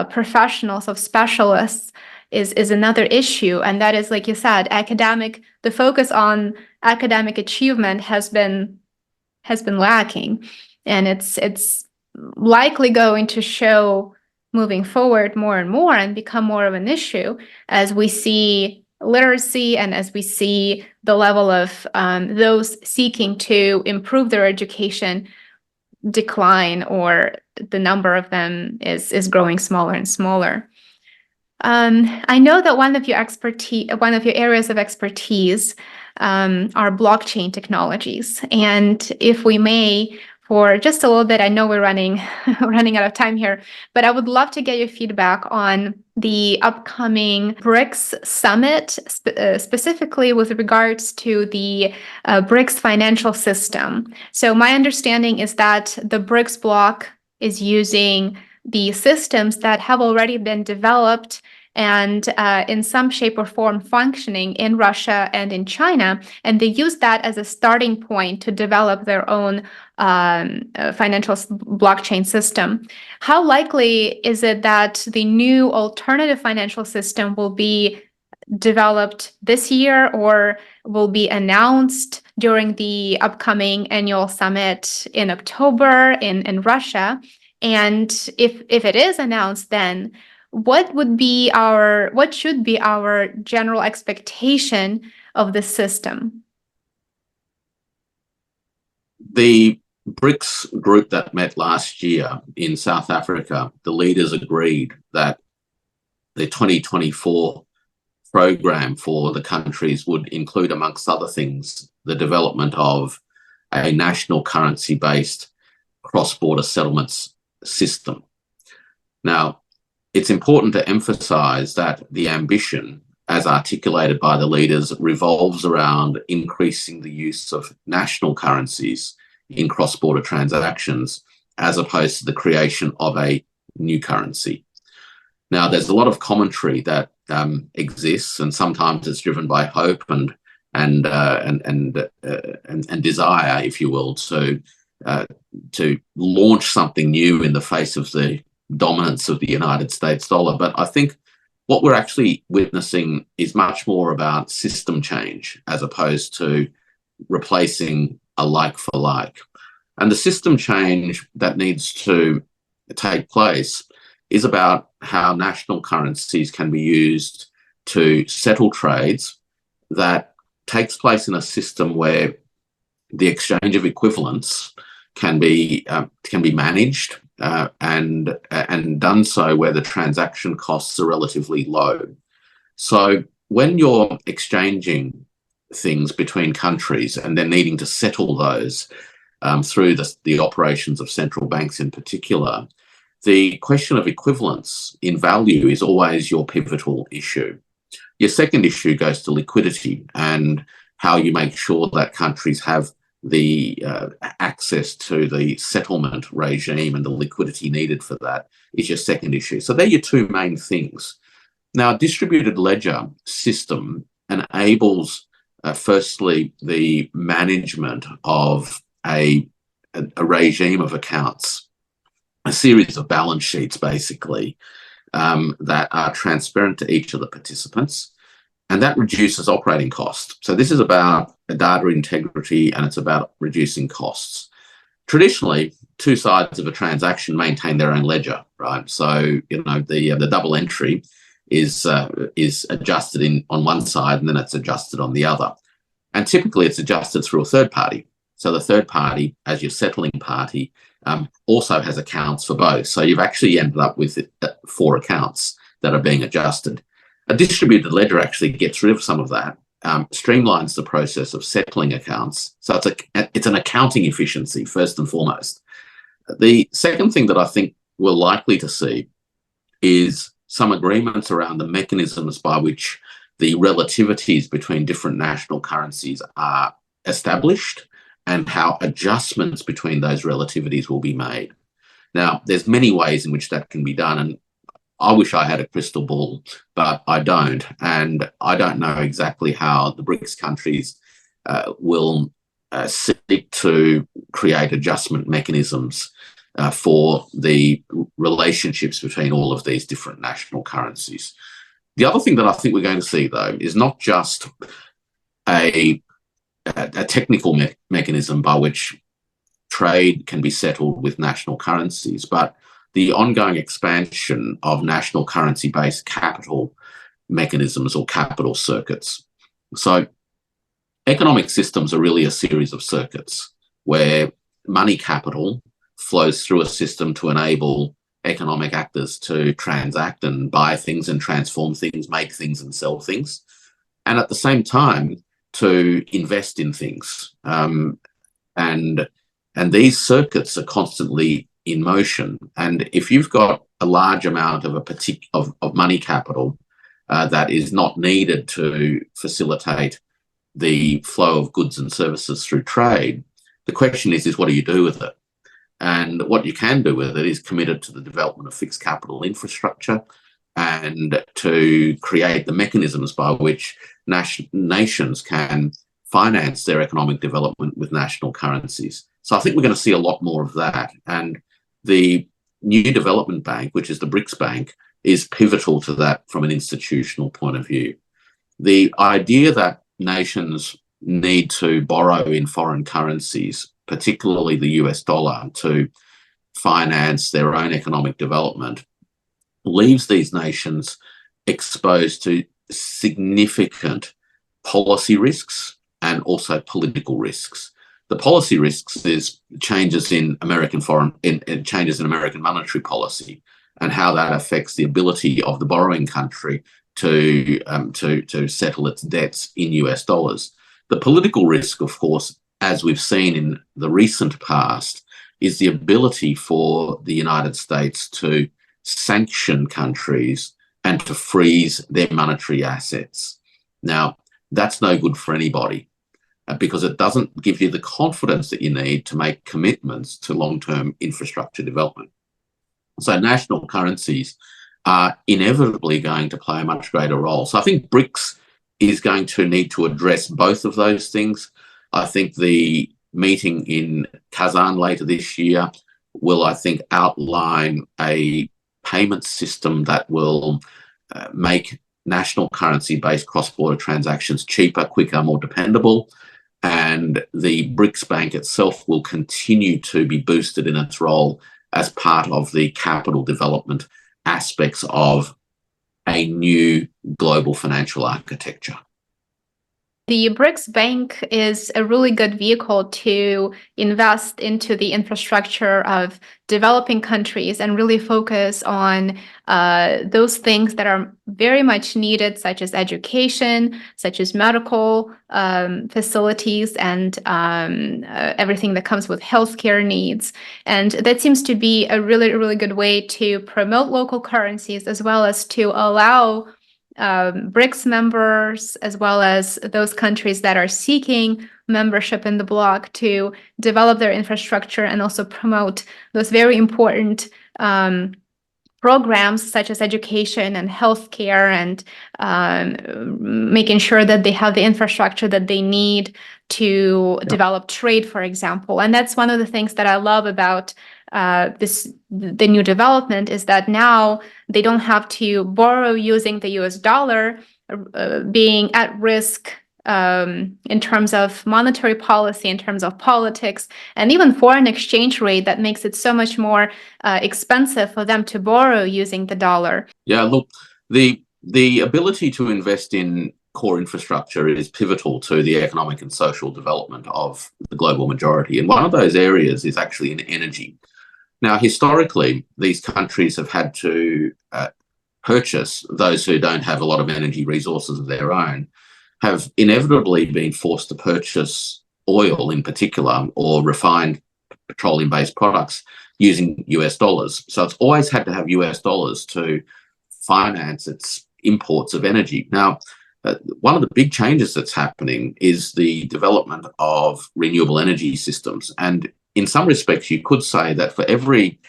professionals, of specialists is another issue. And that is, like you said, the focus on academic achievement has been lacking. And it's likely going to show moving forward more and more and become more of an issue as we see literacy and as we see the level of those seeking to improve their education decline, or the number of them is growing smaller and smaller. I know that one of your areas of expertise are blockchain technologies, and if we may, for just a little bit, I know we're running out of time here, but I would love to get your feedback on the upcoming BRICS summit, specifically with regards to the BRICS financial system. So my understanding is that the BRICS bloc is using the systems that have already been developed and in some shape or form functioning in Russia and in China, and they use that as a starting point to develop their own financial blockchain system. How likely is it that the new alternative financial system will be developed this year or will be announced during the upcoming annual summit in October in Russia? And if it is announced, then what should be our general expectation of the system?
The BRICS group that met last year in South Africa, the leaders agreed that the 2024 program for the countries would include, amongst other things, the development of a national currency-based cross-border settlements system. Now, it's important to emphasize that the ambition, as articulated by the leaders, revolves around increasing the use of national currencies in cross-border transactions, as opposed to the creation of a new currency. Now, there's a lot of commentary that exists, and sometimes it's driven by hope and desire, if you will, to launch something new in the face of the dominance of the United States dollar. But I think what we're actually witnessing is much more about system change as opposed to replacing a like for like. And the system change that needs to take place is about how national currencies can be used to settle trades that takes place in a system where the exchange of equivalents can be managed and done so where the transaction costs are relatively low. So when you're exchanging things between countries and then needing to settle those through the operations of central banks in particular, the question of equivalence in value is always your pivotal issue. Your second issue goes to liquidity and how you make sure that countries have the access to the settlement regime and the liquidity needed for that is your second issue. So they're your two main things. Now, a distributed ledger system enables, firstly, the management of a regime of accounts, a series of balance sheets, basically, that are transparent to each of the participants, and that reduces operating costs. So this is about data integrity, and it's about reducing costs. Traditionally, two sides of a transaction maintain their own ledger, right? So the double entry is adjusted on one side, and then it's adjusted on the other, and typically it's adjusted through a third party. So the third party, as your settling party, also has accounts for both. So you've actually ended up with 4 accounts that are being adjusted. A distributed ledger actually gets rid of some of that, streamlines the process of settling accounts. So it's an accounting efficiency, first and foremost. The second thing that I think we're likely to see is some agreements around the mechanisms by which the relativities between different national currencies are established and how adjustments between those relativities will be made. Now, there's many ways in which that can be done, and I wish I had a crystal ball, but I don't. And I don't know exactly how the BRICS countries will seek to create adjustment mechanisms for the relationships between all of these different national currencies. The other thing that I think we're going to see, though, is not just a technical mechanism by which trade can be settled with national currencies, but the ongoing expansion of national currency-based capital mechanisms or capital circuits. So economic systems are really a series of circuits where money capital flows through a system to enable economic actors to transact and buy things and transform things, make things and sell things, and at the same time to invest in things. And these circuits are constantly in motion. And if you've got a large amount of money capital that is not needed to facilitate the flow of goods and services through trade, the question is what do you do with it? And what you can do with it is committed to the development of fixed capital infrastructure and to create the mechanisms by which nations can finance their economic development with national currencies. So I think we're going to see a lot more of that. And the new development bank, which is the BRICS Bank, is pivotal to that from an institutional point of view. The idea that nations need to borrow in foreign currencies, particularly the US dollar, to finance their own economic development, leaves these nations exposed to significant policy risks and also political risks. The policy risks is changes in American monetary policy and how that affects the ability of the borrowing country to settle its debts in US dollars. The political risk, of course, as we've seen in the recent past, is the ability for the United States to sanction countries and to freeze their monetary assets. Now, that's no good for anybody because it doesn't give you the confidence that you need to make commitments to long-term infrastructure development. So national currencies are inevitably going to play a much greater role. So I think BRICS is going to need to address both of those things. I think the meeting in Kazan later this year will, I think, outline a payment system that will make national currency-based cross-border transactions cheaper, quicker, more dependable. And the BRICS Bank itself will continue to be boosted in its role as part of the capital development aspects of a new global financial architecture.
The BRICS Bank is a really good vehicle to invest into the infrastructure of developing countries and really focus on those things that are very much needed, such as education, such as medical facilities, and everything that comes with healthcare needs. And that seems to be a really, really good way to promote local currencies as well as to allow BRICS members, as well as those countries that are seeking membership in the bloc, to develop their infrastructure and also promote those very important programs such as education and healthcare, and making sure that they have the infrastructure that they need to develop trade, for example. And that's one of the things that I love about the new development, is that now they don't have to borrow using the US dollar, being at risk in terms of monetary policy, in terms of politics, and even foreign exchange rate that makes it so much more expensive for them to borrow using the dollar.
Yeah, look, the ability to invest in core infrastructure is pivotal to the economic and social development of the global majority. And one of those areas is actually in energy. Now, historically, these countries have had to purchase, those who don't have a lot of energy resources of their own, have inevitably been forced to purchase oil in particular, or refined petroleum-based products, using US dollars. So it's always had to have US dollars to finance its imports of energy. Now, one of the big changes that's happening is the development of renewable energy systems. And in some respects, you could say that for every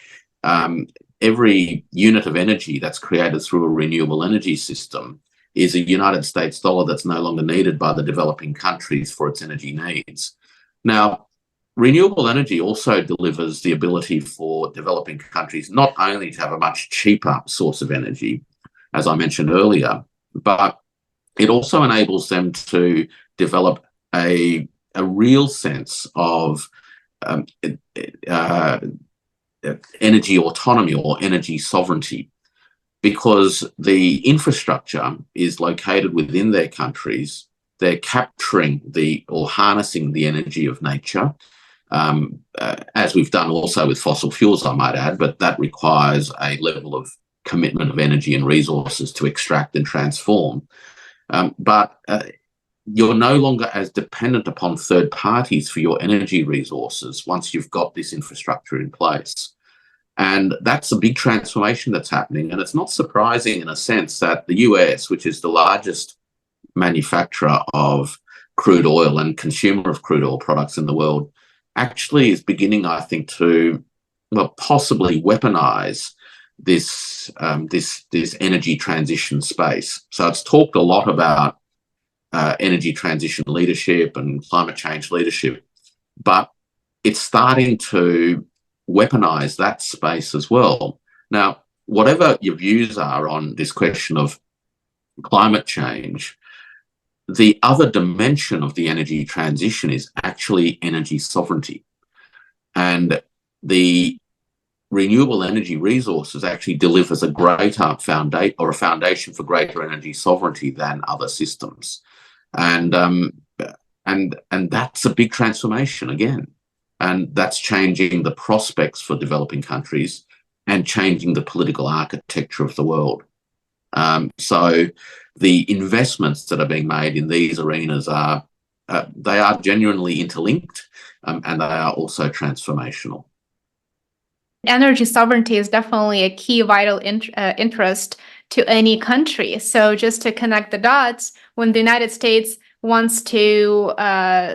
unit of energy that's created through a renewable energy system is a United States dollar that's no longer needed by the developing countries for its energy needs. Now, renewable energy also delivers the ability for developing countries not only to have a much cheaper source of energy, as I mentioned earlier, but it also enables them to develop a real sense of energy autonomy or energy sovereignty, because the infrastructure is located within their countries. They're capturing or harnessing the energy of nature, as we've done also with fossil fuels, I might add, but that requires a level of commitment of energy and resources to extract and transform. But you're no longer as dependent upon third parties for your energy resources once you've got this infrastructure in place. And that's a big transformation that's happening. And it's not surprising in a sense that the US, which is the largest manufacturer of crude oil and consumer of crude oil products in the world, actually is beginning, I think, to possibly weaponize this energy transition space. So it's talked a lot about energy transition leadership and climate change leadership, but it's starting to weaponize that space as well. Now, whatever your views are on this question of climate change, the other dimension of the energy transition is actually energy sovereignty. And the renewable energy resources actually delivers a greater foundation for greater energy sovereignty than other systems. And that's a big transformation again. And that's changing the prospects for developing countries and changing the political architecture of the world. So the investments that are being made in these arenas they are genuinely interlinked, and they are also transformational.
Energy sovereignty is definitely a key vital interest to any country. So just to connect the dots, when the United States wants to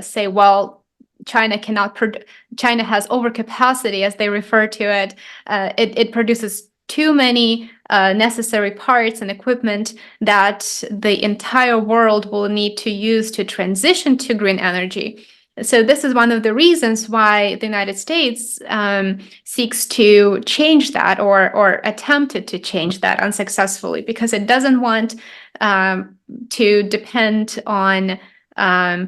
say, well, China has overcapacity, as they refer to it. It produces too many necessary parts and equipment that the entire world will need to use to transition to green energy. So this is one of the reasons why the United States seeks to change that, or attempted to change that unsuccessfully, because it doesn't want to depend on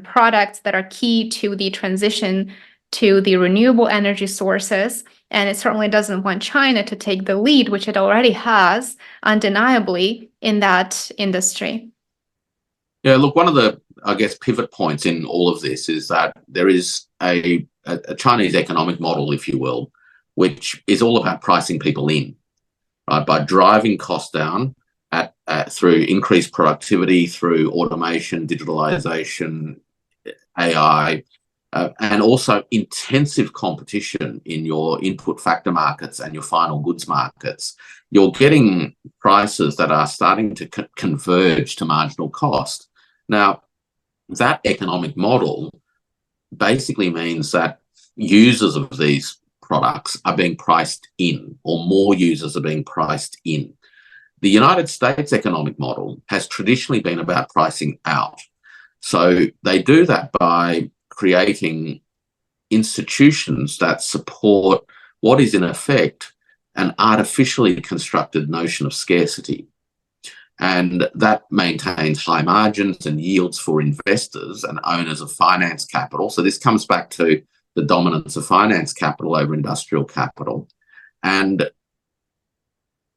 products that are key to the transition to the renewable energy sources. And it certainly doesn't want China to take the lead, which it already has undeniably in that industry.
Yeah, look, one of the, I guess, pivot points in all of this is that there is a Chinese economic model, if you will, which is all about pricing people in, right? By driving costs down through increased productivity, through automation, digitalization, AI, and also intensive competition in your input factor markets and your final goods markets, you're getting prices that are starting to converge to marginal cost. Now, that economic model basically means that users of these products are being priced in, or more users are being priced in. The United States economic model has traditionally been about pricing out. So they do that by creating institutions that support what is in effect an artificially constructed notion of scarcity. And that maintains high margins and yields for investors and owners of finance capital. So this comes back to the dominance of finance capital over industrial capital, and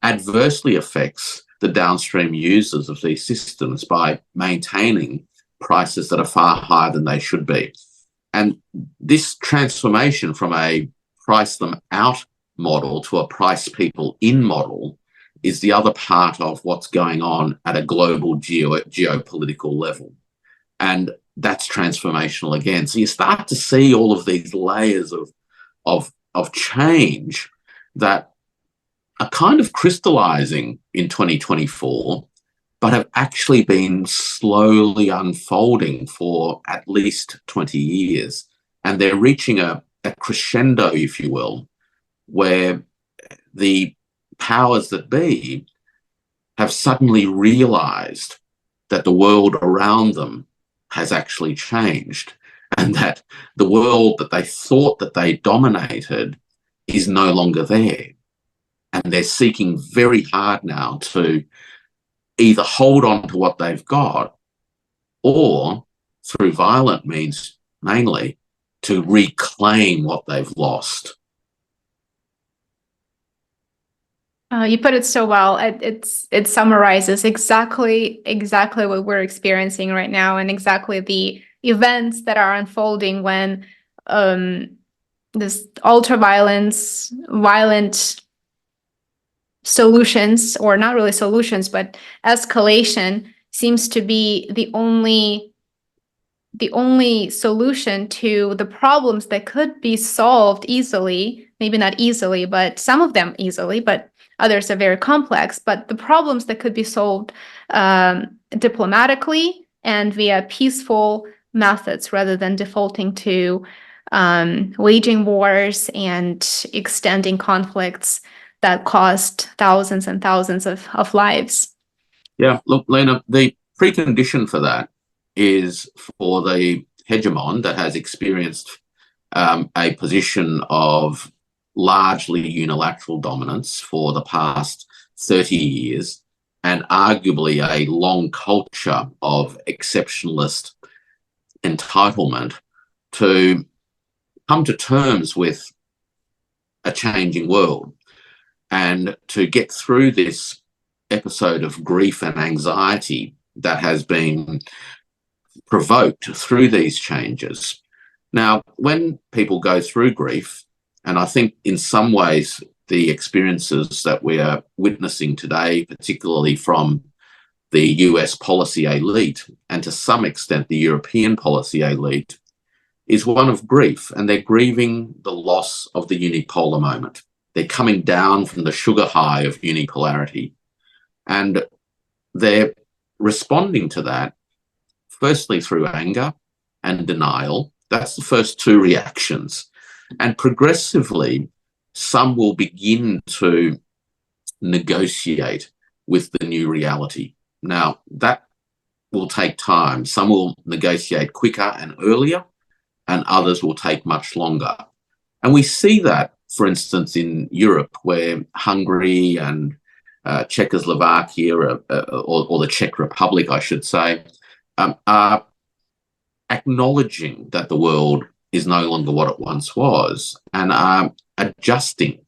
adversely affects the downstream users of these systems by maintaining prices that are far higher than they should be. And this transformation from a price them out model to a price people in model is the other part of what's going on at a global geopolitical level. And that's transformational again. So you start to see all of these layers of change that are kind of crystallizing in 2024, but have actually been slowly unfolding for at least 20 years. And they're reaching a crescendo, if you will, where the powers that be have suddenly realized that the world around them has actually changed, and that the world that they thought that they dominated is no longer there. And they're seeking very hard now to either hold on to what they've got, or through violent means mainly, to reclaim what they've lost.
You put it so well. It summarizes exactly what we're experiencing right now, and exactly the events that are unfolding when this violent solutions, or not really solutions, but escalation seems to be the only solution to the problems that could be solved easily. Maybe not easily, but some of them easily, but others are very complex. But the problems that could be solved diplomatically and via peaceful methods, rather than defaulting to waging wars and extending conflicts that cost thousands and thousands of lives.
Yeah, look, Lena, the precondition for that is for the hegemon that has experienced a position of largely unilateral dominance for the past 30 years, and arguably a long culture of exceptionalist entitlement, to come to terms with a changing world and to get through this episode of grief and anxiety that has been provoked through these changes. Now, when people go through grief, and I think in some ways the experiences that we are witnessing today, particularly from the US policy elite, and to some extent the European policy elite, is one of grief, and they're grieving the loss of the unipolar moment. They're coming down from the sugar high of unipolarity, and they're responding to that firstly through anger and denial. That's the first two reactions. And progressively, some will begin to negotiate with the new reality. Now, that will take time. Some will negotiate quicker and earlier, and others will take much longer. And we see that, for instance, in Europe, where Hungary and Czechoslovakia, or the Czech Republic, I should say, are acknowledging that the world is no longer what it once was, and are adjusting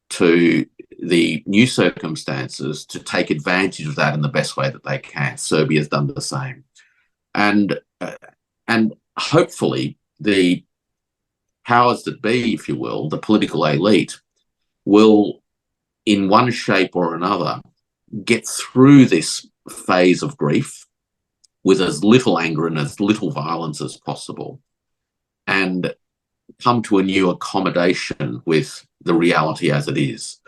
to the new circumstances to take advantage of that in the best way that they can. Serbia's done the same. And hopefully the powers that be, if you will, the political elite, will, in one shape or another, get through this phase of grief with as little anger and as little violence as possible, and come to a new accommodation with the reality as it is.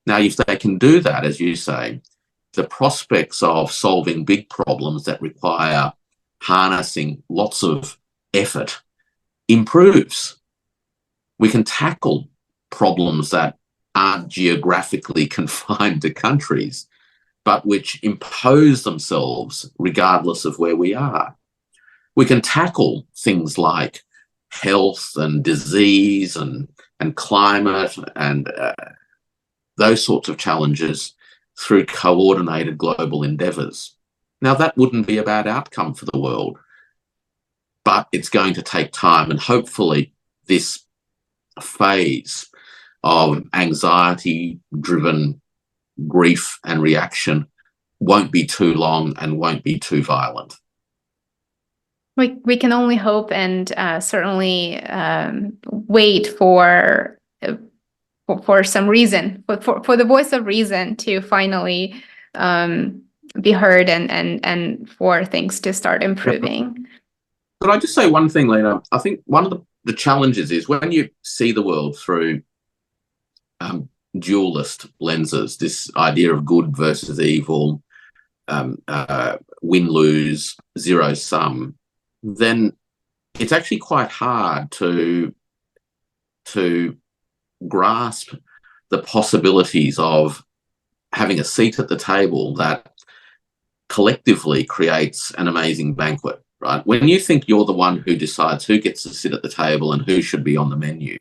Now, if they can do that, as you say, the prospects of solving big problems that require harnessing lots of effort improves. We can tackle problems that aren't geographically confined to countries, but which impose themselves regardless of where we are. We can tackle things like health and disease and climate and those sorts of challenges through coordinated global endeavours. Now, that wouldn't be a bad outcome for the world, but it's going to take time, and hopefully this phase of anxiety-driven grief and reaction won't be too long and won't be too violent.
We can only hope and certainly wait for some reason, for the voice of reason to finally be heard and for things to start improving.
Could I just say one thing, Lena? I think one of the challenges is when you see the world through dualist lenses, this idea of good versus evil, win-lose, zero-sum, then it's actually quite hard to grasp the possibilities of having a seat at the table that collectively creates an amazing banquet, right? When you think you're the one who decides who gets to sit at the table and who should be on the menu,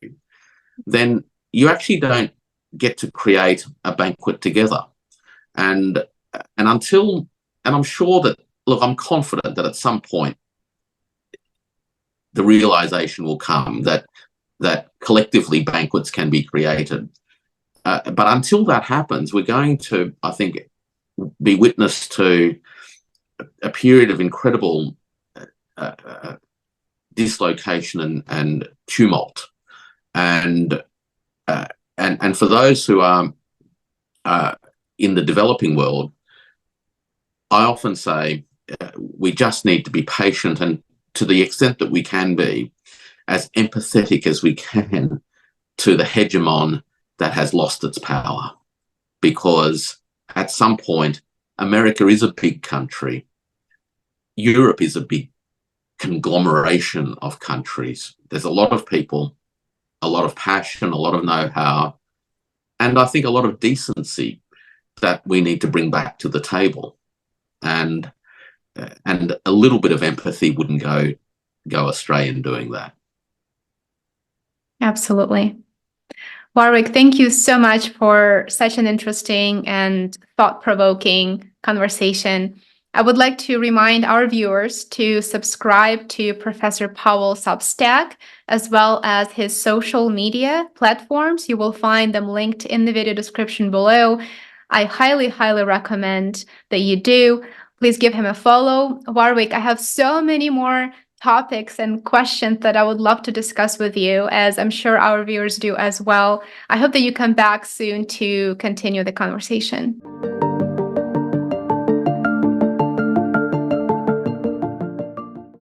then you actually don't get to create a banquet together. And I'm sure that, look, I'm confident that at some point the realization will come that collectively banquets can be created. But until that happens, we're going to, I think, be witness to a period of incredible dislocation and tumult. And for those who are in the developing world, I often say we just need to be patient, and to the extent that we can be, as empathetic as we can to the hegemon that has lost its power. Because at some point, America is a big country. Europe is a big conglomeration of countries. There's a lot of people, a lot of passion, a lot of know-how, and I think a lot of decency that we need to bring back to the table. And a little bit of empathy wouldn't go astray in doing that.
Absolutely. Warwick, thank you so much for such an interesting and thought-provoking conversation. I would like to remind our viewers to subscribe to Professor Powell's Substack, as well as his social media platforms. You will find them linked in the video description below. I highly, highly recommend that you do. Please give him a follow. Warwick, I have so many more topics and questions that I would love to discuss with you, as I'm sure our viewers do as well. I hope that you come back soon to continue the conversation.